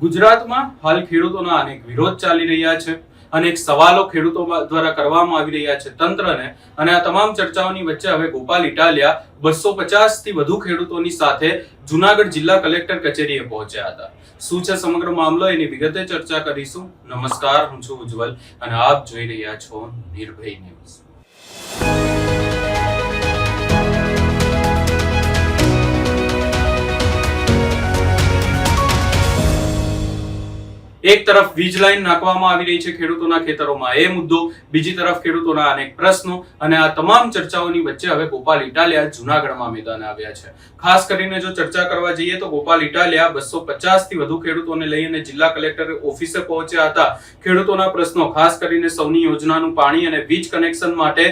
ગુજરાતમાં હાલ ખેડૂતોના અનેક વિરોધ ચાલી રહ્યા છે. અનેક સવાલો ખેડૂતો દ્વારા કરવામાં આવી રહ્યા છે તંત્રને, અને આ તમામ ચર્ચાઓની વચ્ચે હવે ગોપાલ ઇટાલિયા 250 થી વધુ ખેડૂતોની સાથે જુનાગઢ જિલ્લા કલેક્ટર કચેરીએ પહોંચ્યા હતા. શું છે સમગ્ર મામલો, એની વિગતે ચર્ચા કરીશું. નમસ્કાર, હું છું ઉજ્જવલ અને આપ જોઈ રહ્યા છો નિર્ભય ન્યૂઝ. એક તરફ વીજ લાઈન નાખવામાં આવી રહી છે ખેડૂતોના ખેતરોમાં, એ મુદ્દો, બીજી તરફ ખેડૂતોના અનેક પ્રશ્નો, અને આ તમામ ચર્ચાઓની વચ્ચે હવે ગોપાલ ઇટાલિયા જુનાગઢમાં મેદાને આવ્યા છે. ખાસ કરીને જો ચર્ચા કરવા જઈએ તો ગોપાલ ઇટાલિયા 250 થી વધુ ખેડૂતોને લઈને જિલ્લા કલેક્ટર ઓફિસે પહોંચ્યા હતા. ખેડૂતોના પ્રશ્નો, ખાસ કરીને સૌની યોજનાનું પાણી અને વીજ કનેક્શન માટે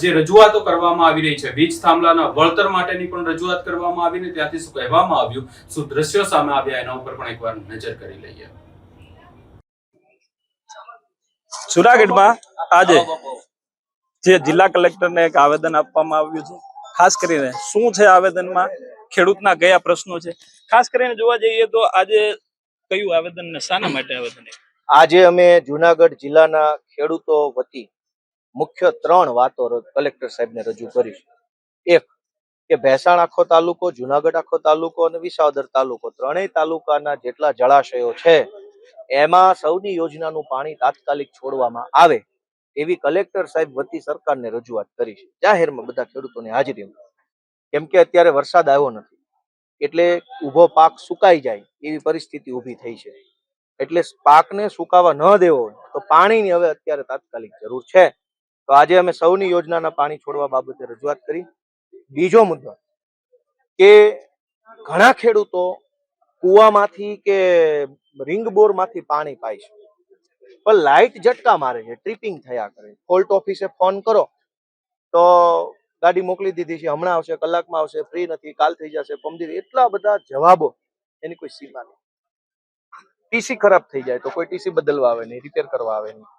જે રજૂઆતો કરવામાં આવી રહી છે, વીજ થાંભલાના વળતર માટેની પણ રજૂઆત કરવામાં આવી, ને ત્યાંથી શું કહેવામાં આવ્યું, શું દ્રશ્યો સામે આવ્યા, એના ઉપર પણ એકવાર નજર કરી લઈએ. જુનાગઢમાં આજે જે જિલ્લા કલેક્ટરને એક આવેદન આપવામાં આવ્યું છે. ખાસ કરીને શું છે આવેદનમાં, ખેડૂતના કયા પ્રશ્નો છે, ખાસ કરીને જોવા જઈએ તો આજે કયું આવેદન ને શાના માટે આવેદન? આજે અમે જુનાગઢ જિલ્લાના ખેડૂતો વતી મુખ્ય 3 વાતો કલેક્ટર સાહેબને રજૂ કરીશું. એક કે ભેસાણ આખો તાલુકો, જુનાગઢ આખો તાલુકો અને વિસાવદર તાલુકો, ત્રણેય તાલુકાના જેટલા જળાશયો છે એમાં સૌની યોજનાનું પાણી તાત્કાલિક છોડવામાં આવે એવી કલેક્ટર સાહેબ વતી સરકારને રજૂઆત કરી છે, જાહેરમાં બધા ખેડૂતોની હાજરીમાં. કેમ કે અત્યારે વરસાદ આવ્યો નથી, એટલે ઊભો પાક સુકાઈ જાય એવી પરિસ્થિતિ ઊભી થઈ છે. એટલે પાકને સુકાવા ન દેવો હોય તો પાણીની હવે અત્યારે તાત્કાલિક જરૂર છે. તો આજે અમે સૌની યોજનાના પાણી છોડવા બાબતે રજૂઆત કરી. બીજો મુદ્દો કે ઘણા ખેડૂતો કુવામાંથી કે રિંગ બોર માંથી પાણી પાય છે, પણ લાઇટ ઝટકા મારે છે, ટ્રિપિંગ થયા કરે. ફોલ્ટ ઓફિસે ફોન કરો તો ગાડી મોકલી દીધી છે, હમણાં આવશે, કલાકમાં આવશે, ફ્રી નથી, કાલ થઈ જશે, પમદી. એટલા બધા જવાબો, એની કોઈ સીમા નહીં. ટીસી ખરાબ થઈ જાય તો કોઈ ટીસી બદલવા આવે નહીં, રિપેર કરવા આવે નહીં.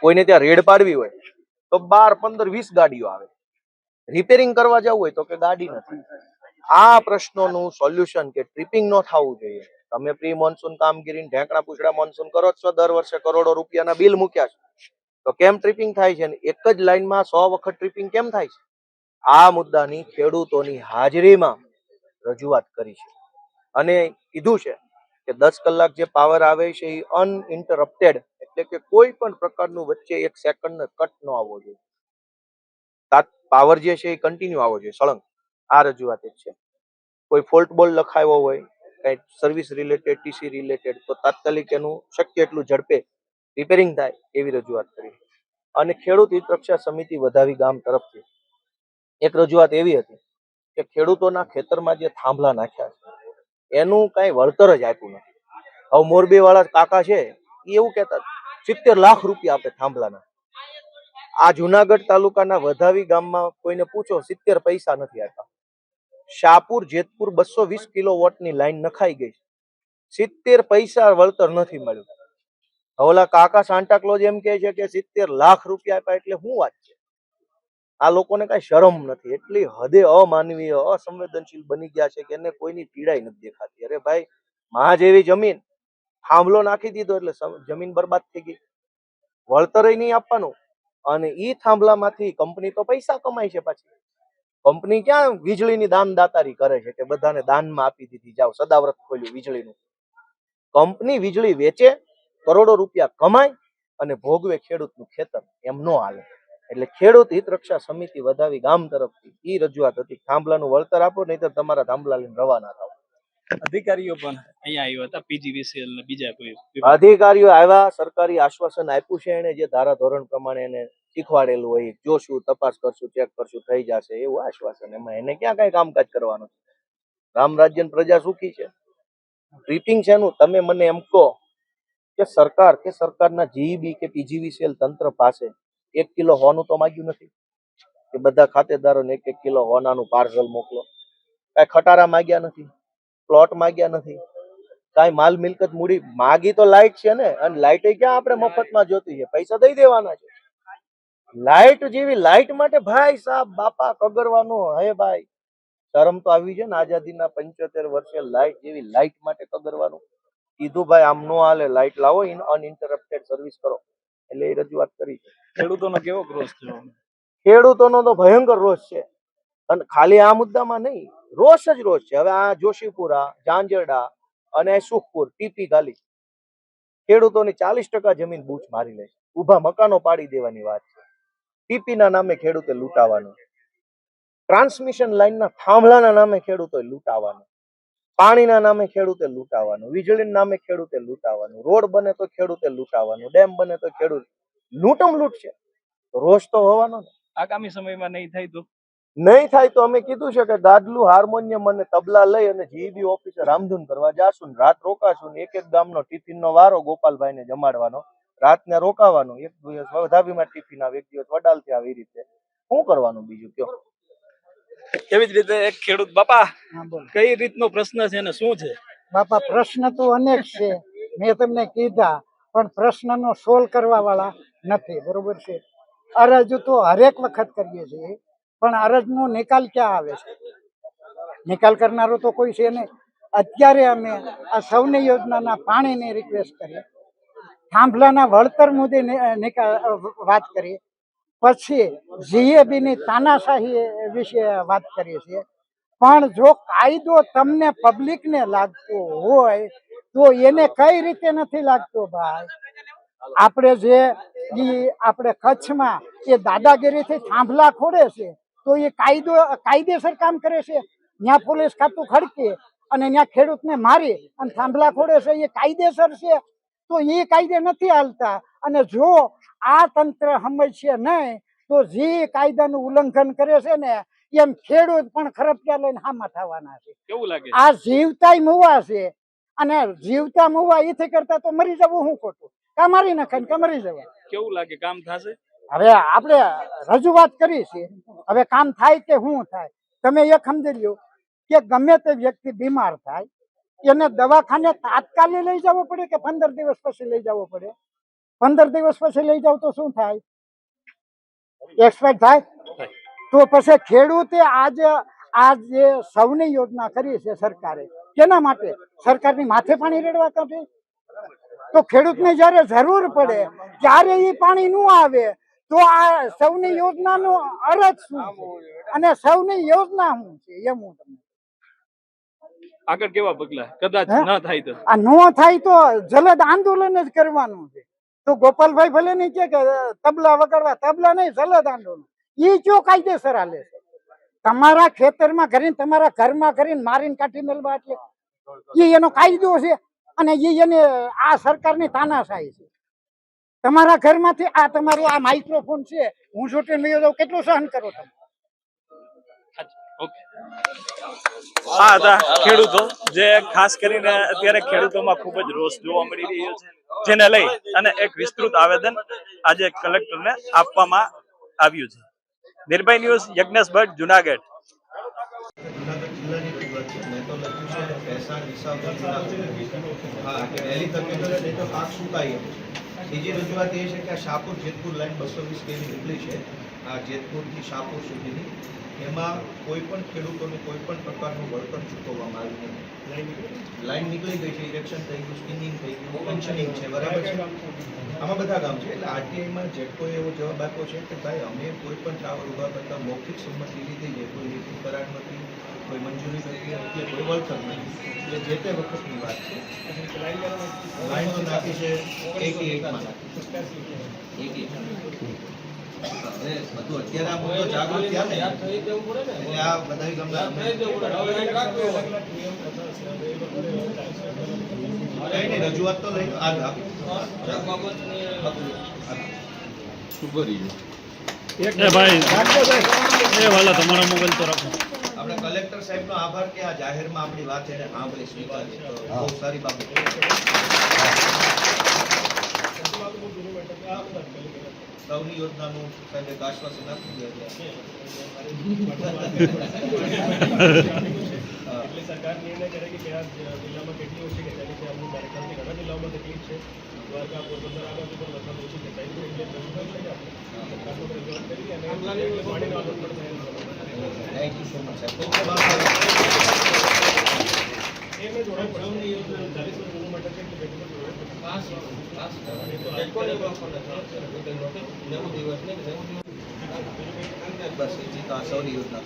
કોઈને ત્યાં રેડ પાડવી હોય તો 12, 15, 20 ગાડીઓ આવે. રિપેરિંગ કરવા જવું હોય તો કે ગાડી નથી. આ પ્રશ્નોનું સોલ્યુશન કે ટ્રિપિંગ ન થવું જોઈએ. તમે પ્રી મોન્સૂન કામગીરી ઢેંકણા પૂછડા મોન્સૂન કરો છો, દર વર્ષે કરોડો રૂપિયાના બિલ મૂક્યા છે, તો કેમ ટ્રિપિંગ થાય છે? એક જ લાઈનમાં 100 વખત ટ્રિપિંગ કેમ થાય છે? આ મુદ્દાની ખેડૂતોની હાજરીમાં રજૂઆત કરી છે અને કીધું છે કે 10 કલાક જે પાવર આવે છે એ અનઇન્ટરપ્ટેડ, એટલે કે કોઈ પણ પ્રકારનું વચ્ચે 1 સેકન્ડ કટ ન આવવો જોઈએ. પાવર જે છે એ કન્ટિન્યુ આવવો જોઈએ, સળંગ. આ રજૂઆત છે. કોઈ ફોલ્ટ બોલ લખાયો હોય, કઈ સર્વિસ રિલેટેડ, ટીસી રિલેટેડ, તો તાત્કાલિક એનું શક્ય એટલું ઝડપે રિપેરિંગ થાય એવી રજૂઆત કરી. અને ખેડૂત હિત રક્ષા સમિતિ વધાવી ગામ તરફથી એક રજૂઆત એવી હતી કે ખેડૂતોના ખેતરમાં જે થાંભલા નાખ્યા છે એનું કઈ વળતર જ આપ્યું નથી. હવે મોરબી વાળા કાકા છે એ એવું કહેતા 70 લાખ રૂપિયા આપે થાંભલાના. આ જુનાગઢ તાલુકાના વધાવી ગામમાં કોઈને પૂછો, 70 પૈસા નથી આપ્યા. શાહપુર જેતપુર 220 કિલોવોટની લાઈન નખાઈ ગઈ, 70 પૈસા વળતર નથી મળ્યું. ઓલા કાકા સાન્ટાક્લોઝ એમ કે છે કે 70 લાખ રૂપિયા આપ્યા, એટલે શું વાત છે? આ લોકોને કઈ શરમ નથી. એટલી હદે અમાનવીય, અસંવેદનશીલ બની ગયા છે કે એને કોઈની પીડાઈ નથી દેખાતી. અરે ભાઈ, મા જેવી જમીન, થાંભલો નાખી દીધો એટલે જમીન બરબાદ થઈ ગઈ, વળતર નહીં આપવાનું. અને ઈ થાંભલામાંથી કંપની તો પૈસા કમાય છે. પાછી કંપની ક્યાં વીજળીની દાનદાતારી કરે છે કે બધાને દાનમાં આપી દીધી, જાઓ સદાવ્રત ખોલ્યું વીજળીનું. કંપની વીજળી વેચે, કરોડો રૂપિયા કમાય અને ભોગવે ખેડૂતનું ખેતર. એમ નો હાલે. એટલે ખેડૂત હિત રક્ષા સમિતિ વધાવી ગામ તરફથી ઈ રજૂઆત હતી, થાંભલાનું વળતર આપો, નહીં તો તમારા થાંભલા લઈને રવાના થાવ. અધિકારીઓ પણ અહીંયા આવ્યા હતા, પીજીવીસીએલ ને બીજા કોઈ અધિકારીઓ આવ્યા, સરકારી આશ્વાસન આપ્યું છે એને, જે ધારા ધોરણ પ્રમાણે એને શીખવાડેલું હોય, જોશું, તપાસ કરશું, ચેક કરશું, થઈ જશે એવું આશ્વાસન. એમાં એને ક્યાં કઈ કામકાજ કરવાનું? રામ રાજ્ય પ્રજા સુખી છે. ટ્રીપિંગ છે નું તમે મને એમ કહો કે સરકાર કે સરકારના જીઈબી કે પીજીવીસીએલ તંત્ર પાસે 1 કિલો હોનું તો માંગ્યું નથી કે બધા ખાતેદારોને 1-1 કિલો હોનાનું પાર્સલ મોકલો. કઈ ખટારા માંગ્યા નથી, પ્લોટ માંગ્યા નથી, કાંઈ માલ મિલકત મૂડી માગી તો લાઇટ છે ને. અને લાઇટ ક્યાં આપણે મફતમાં જોતી છે, પૈસા દઈ દેવાના છે. લાઇટ જેવી લાઇટ માટે ભાઈ સાહેબ બાપા કગરવાનો. હે ભાઈ, શરમ તો આવી છે ને. આઝાદીના 75 વર્ષે લાઇટ જેવી લાઇટ માટે કગરવાનું. કીધું ભાઈ આમ નો હાલે, લાઇટ લાવો, અનઇન્ટરપ્ટેડ સર્વિસ કરો. એટલે એ રજૂઆત કરી છે. ખેડૂતોનો કેવો ક્રોસ થયો? ખેડૂતોનો તો ભયંકર રોષ છે, અને ખાલી આ મુદ્દામાં નહીં, રોષ જ રોષ છે. હવે આ જોશીપુરા, ઝાંઝરડા અને સુખપુર ટીપી ખાલી ખેડૂતોની 40% જમીન બૂચ મારી લે છે. ઊભા મકાનો પાડી દેવાની વાત છે. ટીપીના નામે ખેડૂતે લૂંટાવાનું, ટ્રાન્સમિશન લાઈનના થાંભલાના નામે ખેડૂતોએ લૂંટાવાનું, પાણીના નામે ખેડૂતે લૂંટાવાનું, વીજળીના નામે ખેડૂતે લૂંટાવાનું, રોડ બને તો ખેડૂતે લૂંટાવાનું, ડેમ બને તો ખેડૂત લૂંટમ લૂંટ છે. રોષ તો હોવાનો ને. આગામી સમયમાં નહીં થાય તો તો અમે કીધું છે કે ગાદલું, હાર્મોનિયમ અને તબલા લઈ અને જીઈબી ઓફિસે રામધૂન કરવા જાશું ને રાત રોકાશું ને એક ગામનો ટિફિનનો વારો ગોપાલભાઈને જમાડવાનો, રાતને રોકાવાનું, એક દિવસ વધાવીમાં ટિફિન આવે, એક દિવસ વડાલથી આવે. એ રીતે શું કરવાનું બીજું કયો? એવી જ રીતે એક ખેડૂત, બાપા કઈ રીતનો પ્રશ્ન છે ને શું છે? બાપા પ્રશ્ન તો અનેક છે, મેં તમને કીધા, પણ પ્રશ્નનો સોલ્વ કરવા વાળા નથી. બરોબર છે, અરજ તો હરેક વખત કરીએ છીએ, પણ અરજનો નિકાલ ક્યાં આવે છે? નિકાલ કરનારો તો કોઈ છે નહીં. અત્યારે અમે આ સૌની યોજનાના પાણીની રિક્વેસ્ટ કરી, થાંભલાના વળતર મુદ્દે વાત કરી, પછી જીએબીની તાનાશાહી વિશે વાત કરીએ છીએ. પણ જો કાયદો તમને પબ્લિકને લાગતો હોય તો એને કઈ રીતે નથી લાગતો ભાઈ? આપણે જે આપણે કચ્છમાં એ દાદાગીરીથી થાંભલા ખોડે છે તો એ કાયદેસર કામ કરે છે. ત્યાં પોલીસ ખાતું ખડકે અને ત્યાં ખેડૂતને મારી અને થાંભલા ખોડે છે, એ કાયદેસર છે? તો એ કાયદે નથી હાલતા. અને જો આ તંત્ર સમજશે નહીં તો જે કાયદાનું ઉલ્લંઘન કરે છે ને એમ ખેડૂત પણ ખરપિયા લઈને હામાં થવાના છે. કેવું લાગે? આ જીવતા મુવા છે, અને જીવતા મુવા એથી કરતા તો મરી જવું શું ખોટું? કા મારી નખાય કા મરી જવાય. કેવું લાગે કામ થશે? હવે આપણે રજૂઆત કરી છે, હવે કામ થાય કે શું થાય? તમે એક સમજી લ્યો કે ગમે તે વ્યક્તિ બીમાર થાય એને દવાખાને તાત્કાલિક લઈ જવો પડે કે 15 દિવસ પછી લઈ જવો પડે? 15 દિવસ પછી લઈ જાવ તો શું થાય? એક્સપાયર થાય. તો પછી ખેડૂતે આજે સૌની યોજના કરી છે સરકારે, કેના માટે? સરકારની માથે પાણી રેડવા કાઢે? તો ખેડૂતને જયારે જરૂર પડે ત્યારે એ પાણી ન આવે તો આ સૌની યોજનાનો અર્થ શું છે અને સૌની યોજના શું છે? એમ હું તમને આગળ કેવા પગલા કદાચ ન થાય તો? આ ન થાય તો જલદ આંદોલન જ કરવાનું છે. તો ગોપાલભાઈ ભલે નહીં કે તબલા વગાડવા, તબલા નહીં, જલદ આંદોલન. એ કયો કાયદેસર હાલે છે? તમારા ખેતરમાં કરીને, તમારા ઘરમાં કરીને મારીને કાઢી મેળવા એટલે એ એનો કાયદો છે, અને એને આ સરકારની તાનાશાહી છે. તમારા ઘરમાંથી આ તમારું આ માઇક્રોફોન છે, હું છૂટીને લઈ જાઉં, કેટલું સહન કરો તમે? આ હતા ખેડૂતો, જે ખાસ કરીને અત્યારે ખેડૂતોમાં ખૂબ જ રોષ જોવા મળી રહ્યો છે, જેને લઈ અને એક વિસ્તૃત આવેદન આજે કલેક્ટરને આપવામાં આવ્યું છે. નિર્ભય ન્યૂઝ, યજ્ઞેશ ભટ્ટ, જુનાગઢ. જુનાગઢ જિલ્લાની રજૂઆત છે. મેં તો લખ્યું છે ભેસાણ, વિસાવદર, જુનાગઢ. હા, કે વહેલી તકે નહીં તો પાક સુકાઈ એમ છે. બીજી રજૂઆત એ છે કે આ શાહપુર જેતપુર લાઈન 220 kV નીકળી છે, આ જેતપુરથી શાહપુર સુધીની, એમાં કોઈ પણ ખેડૂતોને કોઈ પણ પ્રકારનું વળતર ચૂકવવામાં આવ્યું નથી. લાઈન નીકળી ગઈ છે, ઇરેક્શન થઈ ગયું, સ્પિનિંગ થઈ ગયું, પેન્શનિંગ છે, બરાબર છે. આમાં બધા ગામ છે. એટલે આરટીઆઈમાં જેટકોએ એવો જવાબ આપ્યો છે કે ભાઈ અમે કોઈ પણ ટાવર ઉભા કરતા મૌખિક સંમતિ લીધી છે, કોઈ લેખિત કરાર નથી, કોઈ મંજૂરી નથી, એટલે કોઈ વળતર નથી. એટલે જે તે વખતની વાત છે. લાઈન તો નાખી છે 88માં નાખી છે. બધું અત્યારે આ મુદ્દો જાગૃત થયા ને એટલે આ બધા ગામના રજૂઆત તો લઈ આ આપણે કલેક્ટર સાહેબનો આભાર કે આ જાહેરમાં આપણી વાત એને સાંભળી સ્વીકારી, તો બહુ સારી બાબત છે. સૌની યોજનાનું સાહેબ એક આશ્વાસન આપ્યું છે. એટલે સરકાર નિર્ણય કરે કે કયા જિલ્લામાં કેટલી ઓછી ખેંચાયેલી છે. અમુક કાર્યક્રમથી ઘણા જિલ્લાઓમાં તકલીફ છે. દ્વારકા, પોરબંદર આ બાજુ પણ વરસાદ ઓછી ખેંચાયેલી છે. એટલે રજૂઆત કરી આપણે સરકારનો રજૂઆત કરી અને પાણીનો આલોટ પણ થયેલો. થેન્ક યુ સો મચ સાહેબ. એ મેં જોડાણ સૌની યોજના 40 વર્ષ માટે છે. બસ એ તો આ સૌની યોજના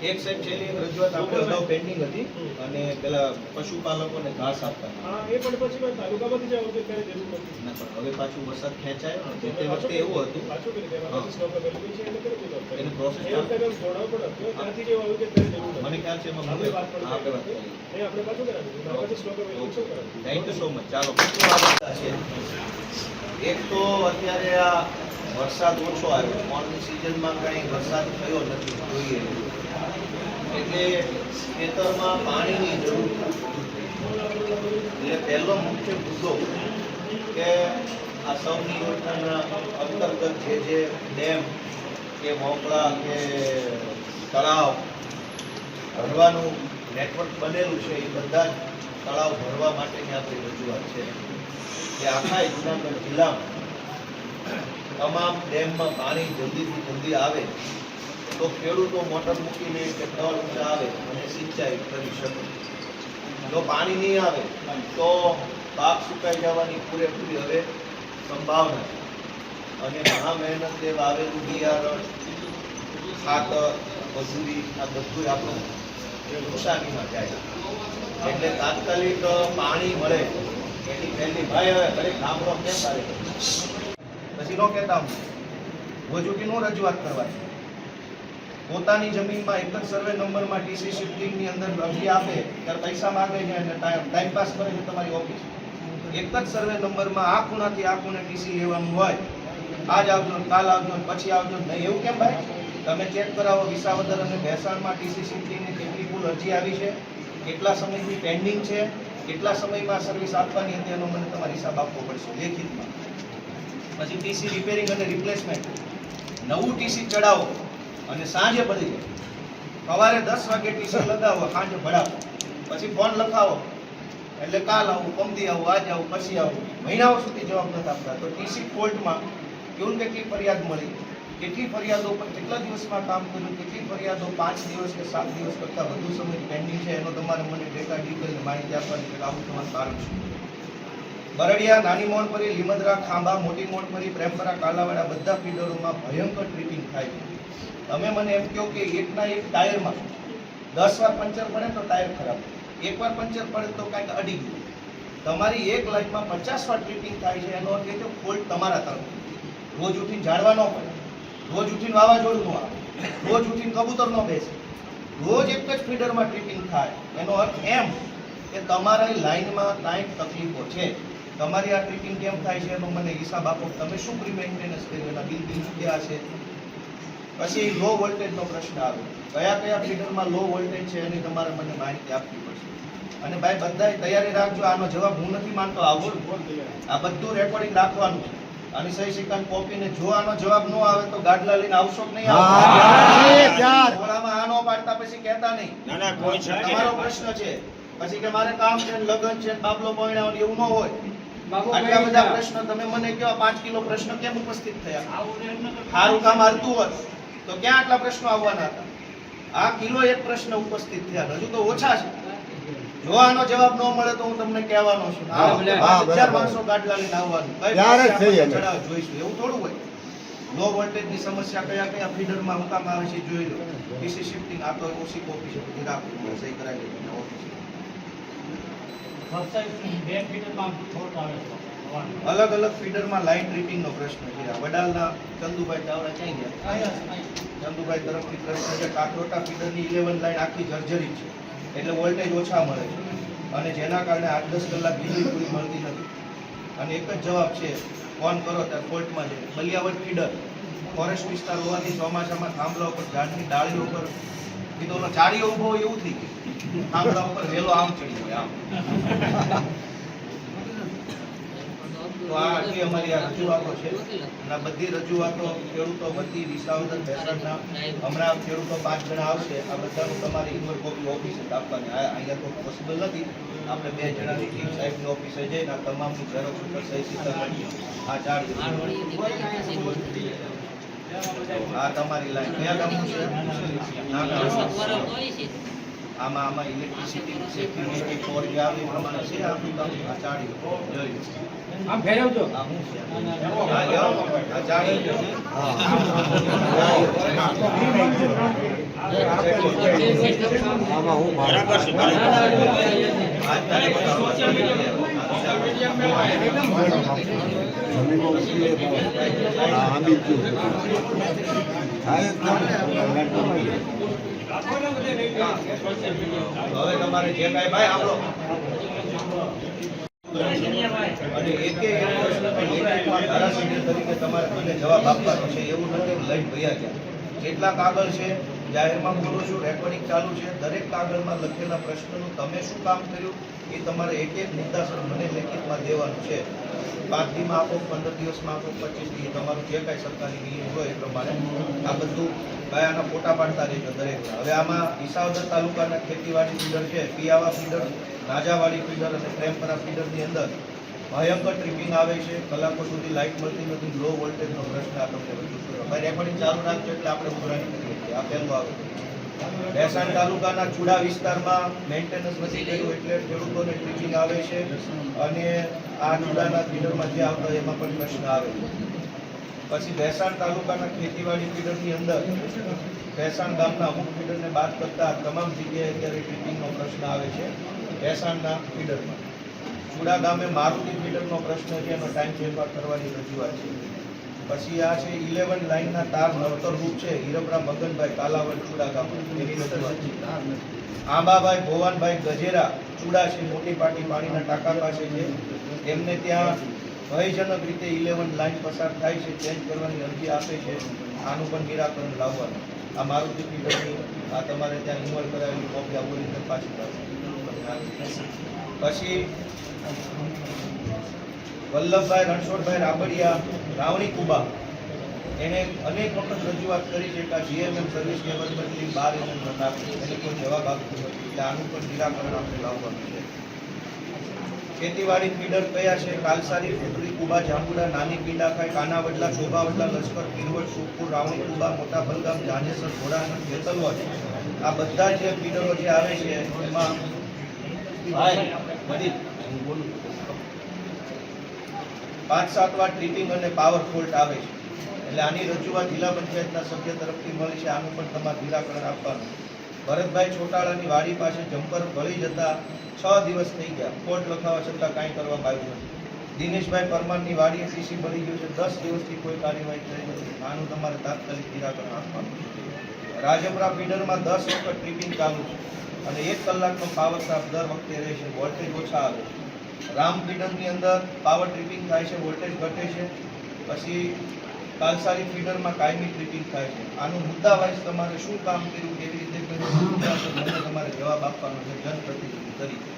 એક સાહેબ છેલ્લી એક રજૂઆત આપણે અગાઉ પેન્ડિંગ હતી અને પેલા પશુપાલકોને ઘાસ આપતા ના પણ હવે પાછું વરસાદ ખેંચાયો ને તે વખતે એવું હતું એની પ્રોસેસ મને ખ્યાલ છે એમાં આપણે વાત કરી થેન્ક યુ સો મચ ચાલો છે એક તો અત્યારે આ વરસાદ ઓછો આવ્યો મોન્સૂન સિઝનમાં કંઈ વરસાદ થયો નથી જોઈએ એટલે ખેતરમાં પાણીની જરૂર એટલે પહેલો મુખ્ય મુદ્દો કે આ સૌની યોજનાના અંતર્ગત જે ડેમ કે મોકળા કે તળાવ ભરવાનું નેટવર્ક બનેલું છે એ બધા જ તળાવ ભરવા માટેની આપણી રજૂઆત છે કે આખા જૂનાગઢ જિલ્લામાં તમામ ડેમમાં પાણી જલ્દીથી જલ્દી આવે તો ખેડૂતો મોટર મૂકીને કે તળ ઊંચા આવે અને સિંચાઈ કરી શકે જો પાણી નહીં આવે તો પાક સુકાઈ જવાની પૂરેપૂરી હવે સંભાવના છે અને મહા મહેનતે વાવેલું બિયારણ ખાતર મજૂરી આ બધું આપણું નુકસાનીમાં જાય એટલે તાત્કાલિક પાણી મળે એની પહેલી ભાઈ હવે દરેક ગામડો કેમ સારે પછી નો કહેતા વજૂટીનું રજૂઆત કરવાની પોતાની જમીનમાં એક જ સર્વે નંબરમાં ટીસી શિફ્ટિંગની અંદર અરજી આપે ત્યારે પૈસા માંગે છે અને ટાઈમ પાસ કરે છે તમારી ઓફિસ એક જ સર્વે નંબરમાં આ ખૂણાથી આ ખૂણે ટીસી લેવાનું હોય આજ આવજો કાલ આવજો પછી આવજો નહીં એવું કેમ ભાઈ તમે ચેક કરાવો વિસાવદર અને ભેસાણમાં ટીસી શિફ્ટિંગની કેટલી કુલ અરજી આવી છે કેટલા સમયથી પેન્ડિંગ છે કેટલા સમયમાં સર્વિસ આપવાની હતી એનો મને તમારે હિસાબ આપવો પડશે લેખિતમાં પછી ટીસી રિપેરિંગ અને રિપ્લેસમેન્ટ નવું ટીસી ચડાવો અને સાંજે બધી જાય સવારે 10 વાગે ટીસી લગાવો સાંજે ભરાવો પછી ફોન લખાવો એટલે કાલ આવું પમદી આવું આજે આવું પછી આવું મહિનાઓ સુધી જવાબ નથી આપતા તો ટીસી ફોલ્ટમાં કેવું કેટલી ફરિયાદ મળી કેટલી ફરિયાદો પર કેટલા દિવસમાં કામ કર્યું કેટલી ફરિયાદો 5 દિવસ કે 7 દિવસ કરતાં વધુ સમય પેન્ડિંગ છે એનો તમારે મને ડેટા ડિટેલ માહિતી આપવાની છે આવું તમારું કારણ છે બરડિયા નાની મોણપરી લીમદરા ખાંભા મોટી મોણપરી પ્રેમપરા કાલાવાડા બધા ફીડરોમાં ભયંકર ટ્રીપિંગ થાય છે તમે મને એમ કહો કે એકના એક ટાયરમાં 10 વાર પંચર પડે તો ટાયર ખરાબ એકવાર પંચર પડે તો કાંઈક અડી ગયું તમારી એક લાઈફમાં 50 વાર ટ્રીપિંગ થાય છે એનો અર્થ એ છે ફોલ્ટ તમારા તરફ રોજ ઉઠીને ઝાડવા ન પડે રોજ ઉઠીને વાવાઝોડું ન આવે રોજ ઉઠીને કબૂતર ન બેસે રોજ એક જ ફીડરમાં ટ્રીપિંગ થાય એનો અર્થ એમ કે તમારી લાઈનમાં કાંઈક તકલીફો છે તમારી આ ટ્રીપિંગ કેમ થાય છે એનો મને હિસાબ આપો તમે શું પ્રી મેન્ટેનન્સ કર્યું એના બિલ ક્યાં છે પછી લો વોલ્ટેજનો પ્રશ્ન આવે કયા કયા ફીડરમાં લો વોલ્ટેજ છે એની તમારે મને માહિતી આપવી પડશે અને ભાઈ બધાએ તૈયારી રાખજો આનો જવાબ હું નથી માનતો આવો આ બધું રેકોર્ડિંગ રાખવાનું છે અને સહી સિક્કાની કોપીને જો આનો જવાબ ન આવે તો ગાડલા લઈને આવશો કે નહીં આવો આનો પાડતા પછી કહેતા નહીં તમારો પ્રશ્ન છે પછી કે મારે કામ છે લગ્ન છે બાબલો પરણાવો એવું ન હોય આટલા બધા પ્રશ્ન તમે મને કહો 5 કિલો પ્રશ્ન કેમ ઉપસ્થિત થયા સારું કામ હાલતું હોત તો ક્યાં આટલા પ્રશ્નો આવવાના હતા આ કિલો એક પ્રશ્ન ઉપસ્થિત થયા હજુ તો ઓછા છે જો આનો જવાબ ન મળે તો હું તમને કહેવાનો છું 1000 માણસો ગાડલા લઈને આવવાનું જોઈશું એવું થોડું હોય લો વોલ્ટેજની સમસ્યા કયા કયા ફીડરમાં હું કામ આવે છે જોઈ લો ટીસી શિફ્ટિંગ આ તો ઓસી કોપી છે બધી રાખો સહી કરાવી લેજો અલગ અલગ ફીડરમાં લાઇન ટ્રીપિંગનો પ્રશ્ન છે વડાલના ચંદુભાઈ ચાવડા ક્યાં ગયા ચંદુભાઈ તરફથી પ્રશ્ન છે કાકરોટા ફીડરની 11 લાઇન આખી જર્જરી છે એટલે વોલ્ટેજ ઓછા મળે છે અને જેના કારણે 8-10 કલાક વીજળી પૂરી મળતી નથી અને એક જ જવાબ છે ફોન કરો ત્યારે ફોલ્ટમાં છે બલિયાવડ ફીડર ફોરેસ્ટ વિસ્તાર હોવાથી ચોમાસામાં થાંભલા ઉપર ઝાડની ડાળીઓ ઉપર કીધોનો ચાડીઓ ઊભો હોય એવું થઈ ગયું થાંભલા ઉપર વેલો આમ ચડી હોય આમ તો આ આટલી અમારી આ રજૂઆતો છે અને આ બધી રજૂઆતો ખેડૂતો વતી વિસાવદર ભેસાણના હમણાં ખેડૂતો 5 જણા આવશે આ બધાનું તમારે ઇમેલ કોપી ઓફિસે આપવાની અહીંયા તો પોસિબલ નથી આપણે 2 જણાની ટીમ સાહેબની ઓફિસે જઈને આ તમામની ઝેરોક્ષ ઉપર સહી સીધા આ ચાડી આ તમારી લાઈન કયા ગામનું છે આમાં ઇલેક્ટ્રિસિટી સેફ્ટી ફોર જે આવે એ પ્રમાણે છે આપણું કામ આ ચાડી જોઈ આમ ફેરવજો આ હું છે આ જાઓ આ ચાડી આમાં હું બરાબર છે આજ તારીખ સોશિયલ હવે તમારે જે કાંઈ ભાઈ આપણો અને એકે એક પ્રશ્ન ધારાસભ્ય તરીકે તમારે મને જવાબ આપવાનો છે એવું નથી લઈને ભયા ગયા જેટલા કાગળ છે જાહેરમાં બોલું છું રેકોર્ડિંગ ચાલુ છે દરેક કાગળમાં લખેલા પ્રશ્નનું તમે શું કામ કર્યું એ તમારે એક એક નિર્દેશન મને લેખિતમાં દેવાનું છે 5 દીમાં આપો 15 દિવસમાં આપો 25 દી તમારું જે કાંઈ સરકારી નિયમ હોય એ પ્રમાણે આ બધું આના ફોટા પાડતા રહેજો દરેક હવે આમાં વિસાવદર તાલુકાના ખેતીવાડી ફીડર છે પિયાવા ફીડર નાજાવાડી ફીડર અને પ્રેમપરા ફીડરની અંદર ભયંકર ટ્રીપિંગ આવે છે કલાકો સુધી લાઇટ મળતી નથી લો વોલ્ટેજનો પ્રશ્ન આ તમને રજૂ કર્યો ભાઈ રેકોર્ડિંગ ચાલુ રાખજો એટલે આપણે ઉઘરાણી કરીએ છીએ આ પહેલું આવે ભેસાણ તાલુકાના ચુડા વિસ્તારમાં મેન્ટેનન્સ નથી કર્યું એટલે ખેડૂતોને ટ્રીપિંગ આવે છે અને આ ચુડાના ફીડરમાં જે આવતા એમાં પણ પ્રશ્ન આવે છે પછી ભેસાણ તાલુકાના ખેતીવાડી ફીડરની અંદર ભેસાણ ગામના અમુક ફીડરને બાદ કરતા તમામ જગ્યાએ અત્યારે ટ્રીપિંગનો પ્રશ્ન આવે છે ભેસાણના ફીડરમાં ચુડા ગામે મારુતિ ફીડરનો પ્રશ્ન છે એનો ટાઈમ ફેરફાર કરવાની રજૂઆત છે પછી આ છે 11 લાઇનના તાર નવતરરૂપ છે હીરપરા મગનભાઈ કાલાવડ ચુડા ગામ એની રજૂઆત છે આંબાભાઈ ભોવાનભાઈ ગજેરા ચુડા છે મોટી પાટી પાણીના ટાંકા પાસે છે એમને ત્યાં ભયજનક રીતે 11 લાઇન પસાર થાય છે ચેન્જ કરવાની અરજી આપે છે આનું પણ નિરાકરણ લાવવાનું આ મારુતિ ફીડરની આ તમારે ત્યાં ઇન્વોલ્વ કરાવેલી કોપી ઓરિજિનલ પાછી પછી વલ્લભભાઈ રણછોડભાઈ રાબડિયા રાવણી કુબા એને અનેક વખત રજૂઆત કરી છે કે જીએમએમ સર્વિસ લેવલ બદલી 12 MM નાખી એને કોઈ જવાબ આપતો નથી એટલે આનું પણ નિરાકરણ આપણે લાવવાનું છે ખેતીવાડી ફીડર કયા છે કાલસારી ફૂટડી કુબા જાંબુડા નાની પીડાખાઈ કાનાવડલા શોભાવડલા લશ્કર પીરવડ સુખપુર રાવણી કુબા મોટા બલગામ જાનેસર ઘોડાનગર જેતલવડ આ બધા જે ફીડરો જે આવે છે એમાં 5-7 વાર ટ્રીપિંગ અને પાવર ફોલ્ટ આવે છે એટલે આની રજૂઆત જિલ્લા પંચાયતના સભ્ય તરફથી મળી છે આનું પણ તમારે નિરાકરણ આપવાનું ભરતભાઈ છોટાળાની વાડી પાસે જમ્પર ગળી જતા 6 દિવસ થઈ ગયા કોર્ટ લખાવા છતાં કાંઈ કરવામાં આવ્યું નથી દિનેશભાઈ પરમારની વાડીએ સીસી બળી ગયું છે 10 દિવસથી કોઈ કાર્યવાહી થઈ નથી આનું તમારે તાત્કાલિક નિરાકરણ આપવાનું રાજપરા ફીડરમાં 10 વખત ટ્રીપિંગ ચાલુ છે અને 1 કલાકનો પાવર સ્ટાફ દર વખતે રહે છે વોલ્ટેજ ઓછા આવે છે રામ ફીડરની અંદર પાવર ટ્રીપિંગ થાય છે વોલ્ટેજ ઘટે છે પછી કાલસારી ફીડરમાં કાયમી ટ્રીપિંગ થાય છે આનું મુદ્દા વાઇઝ તમારે શું કામ કર્યું કેવી રીતે કર્યું મને તમારે જવાબ આપવાનો છે જનપ્રતિનિધિ તરીકે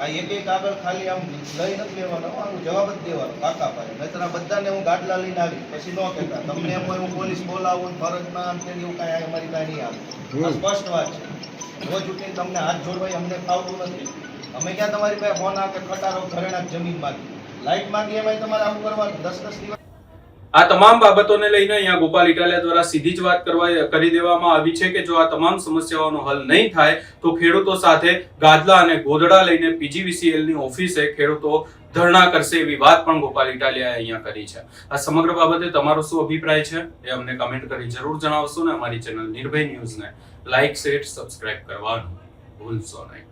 આ એક આગળ ખાલી આમ લઈ નથી લેવાનો આનું જવાબ જ દેવાનો કાકા પાસે નહીતર આ બધાને હું ગાડલા લઈને આવી પછી ન કહેતા તમને એમ હોય હું પોલીસ બોલાવું ફરજમાં આમ તેમ એવું કાંઈ અમારી કાંઈ નહીં આવે આ સ્પષ્ટ વાત છે રોજ ઉઠીને તમને હાથ જોડવાય અમને ફાવતું નથી અમે ક્યાં તમારી પાસે ફોન આવે ખટારો ઘરેણા જમીન માંગી લાઈટ માંગી એમાં તમારે આવું કરવાનું 10 દિવસ આ તમામ બાબતોને લઈને અહીંયા ગોપાલ ઇટાલિયા દ્વારા સીધી જ વાત કરી દેવામાં આવી છે કે જો આ તમામ સમસ્યાઓનો હલ નહીં થાય તો ખેડૂતો સાથે ગાદલા અને ગોદડા લઈને PGVCL ની ઓફિસે ખેડૂતો ધરણા કરશે એવી વાત પણ ગોપાલ ઇટાલિયાએ અહીંયા કરી છે આ સમગ્ર બાબતે તમારો શું અભિપ્રાય છે એ અમને કમેન્ટ કરી જરૂર જણાવશો ને અમારી ચેનલ નિર્ભય ન્યૂઝને લાઈક શેર સબસ્ક્રાઇબ કરવાનું ભૂલશો નહીં.